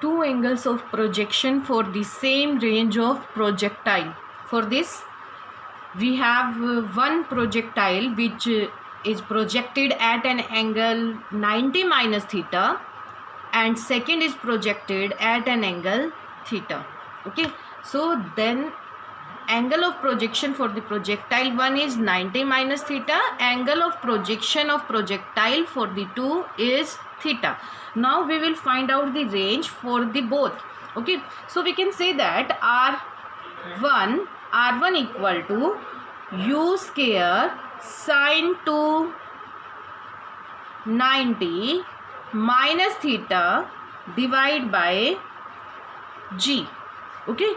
two angles of projection for the same range of projectile. For this, we have one projectile which is projected at an angle 90 minus theta, and second is projected at an angle theta. Okay, so then angle of projection for the projectile one is 90 minus theta, angle of projection of projectile for the two is theta. Now we will find out the range for the both. Okay, so we can say that r1 equal to u square sine 290 minus theta divided by g. Okay,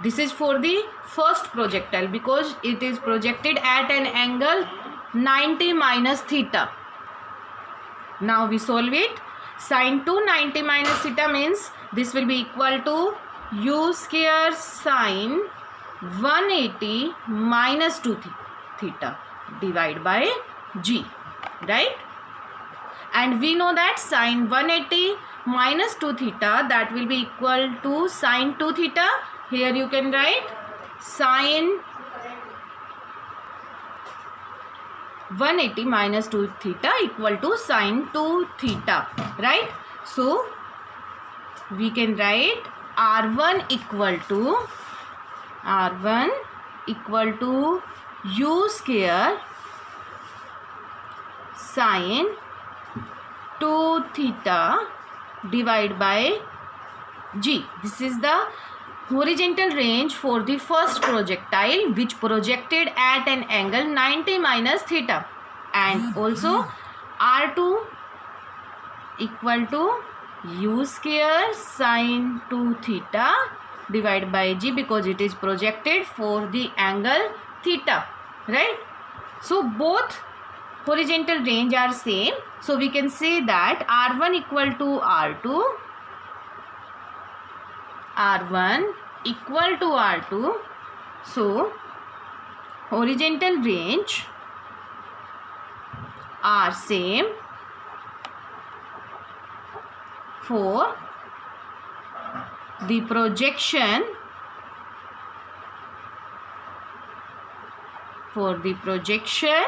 this is for the first projectile because it is projected at an angle 90 minus theta. Now we solve it. Sine 290 minus theta means this will be equal to u square sine 180 minus 2 theta divided by g, right? And we know that sine 180 minus 2 theta, that will be equal to sine 2 theta. Here you can write sine 180 minus 2 theta equal to sine 2 theta, right? So we can write r1 equal to u square sine 2 theta divided by g. This is the horizontal range for the first projectile which projected at an angle 90 minus theta, and also r2 equal to u square sine 2 theta divided by g because it is projected for the angle theta, right? So both horizontal range are same, so we can say that r1 equal to r2, so horizontal range are same for the projection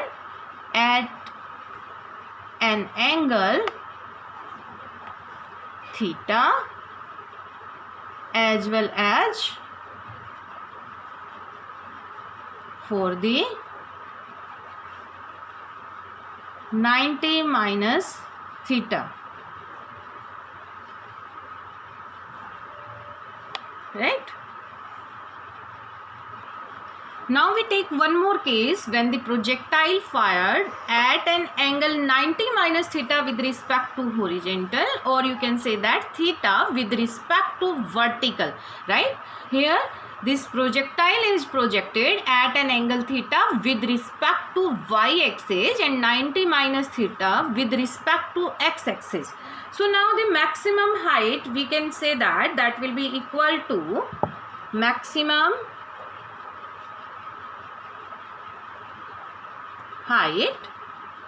at an angle theta as well as for the 90 minus theta, right? Now we take one more case when the projectile fired at an angle 90 minus theta with respect to horizontal, or you can say that theta with respect to vertical, right? Here this projectile is projected at an angle theta with respect to y-axis and 90 minus theta with respect to x-axis. So now the maximum height, we can say that will be equal to maximum height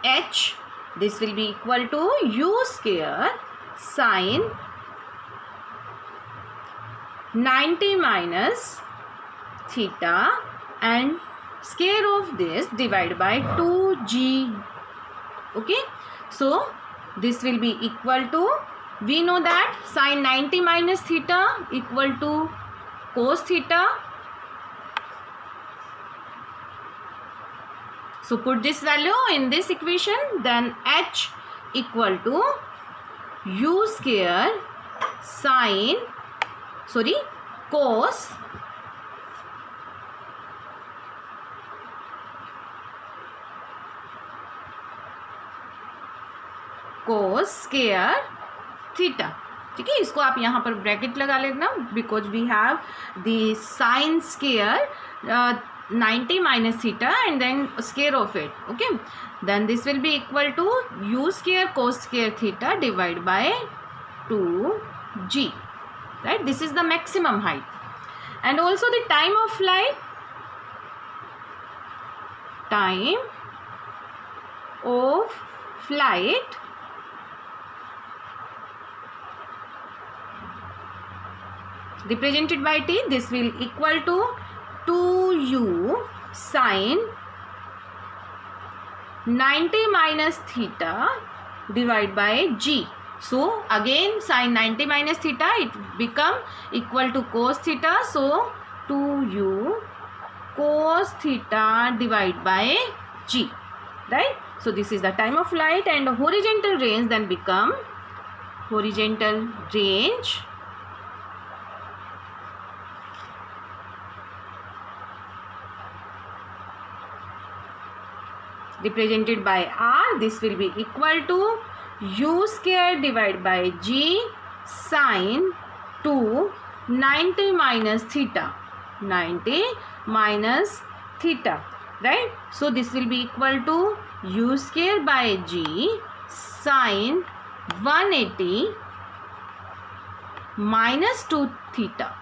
h. This will be equal to u square sine 90 minus theta and square of this divided by 2g. Okay, so this will be equal to, we know that sine 90 minus theta equal to cos theta. So put this value in this equation, then h equal to u square sine, cos square theta. ठीक है, इसको आप यहाँ पर bracket लगा लेना because we have the sine square 90 minus theta and then square of it. Okay, then this will be equal to u square cos square theta divided by 2g, right? This is the maximum height. And also the time of flight, represented by t, this will equal to 2u sine 90 minus theta divided by g. So again sin 90 minus theta, it become equal to cos theta. So 2u cos theta divided by g, right? So this is the time of flight, and horizontal range then become horizontal range represented by r. This will be equal to u square divided by g sine 2 90 minus theta, 90 minus theta, right? So this will be equal to u square by g sine 180 minus 2 theta,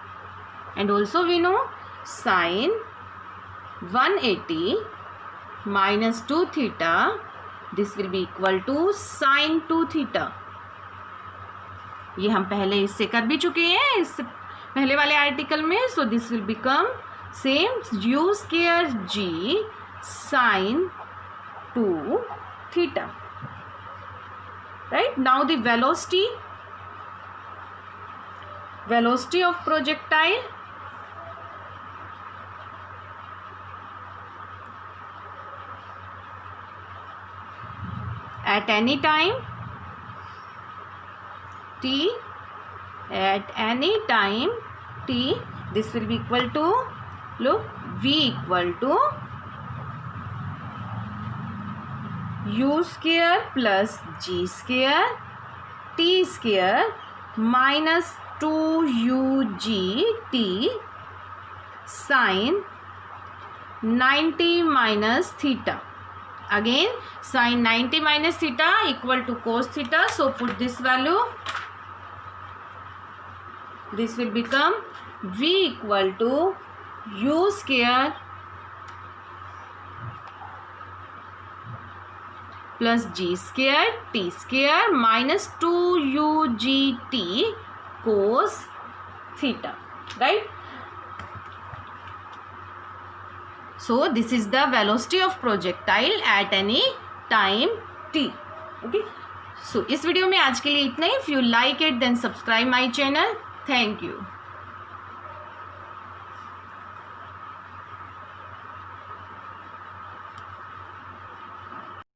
and also we know sine 180 minus 2 theta, this will be equal to sine 2 theta. ये हम पहले इससे कर भी चुके हैं, इस पहले वाले आर्टिकल में. So this will become same u square g sine 2 theta, right? Now the velocity of projectile at any time t, at any time t, this will be equal to, look, v equal to u square plus g square t square minus 2ug t sine 90 minus theta. Again sin 90 minus theta equal to cos theta. So put this value. This will become v equal to u square plus g square t square minus 2ug t cos theta, right? So this is the velocity of projectile at any time t. Okay. So इस video में आज के लिए इतना ही. If you like it then subscribe my channel. Thank you.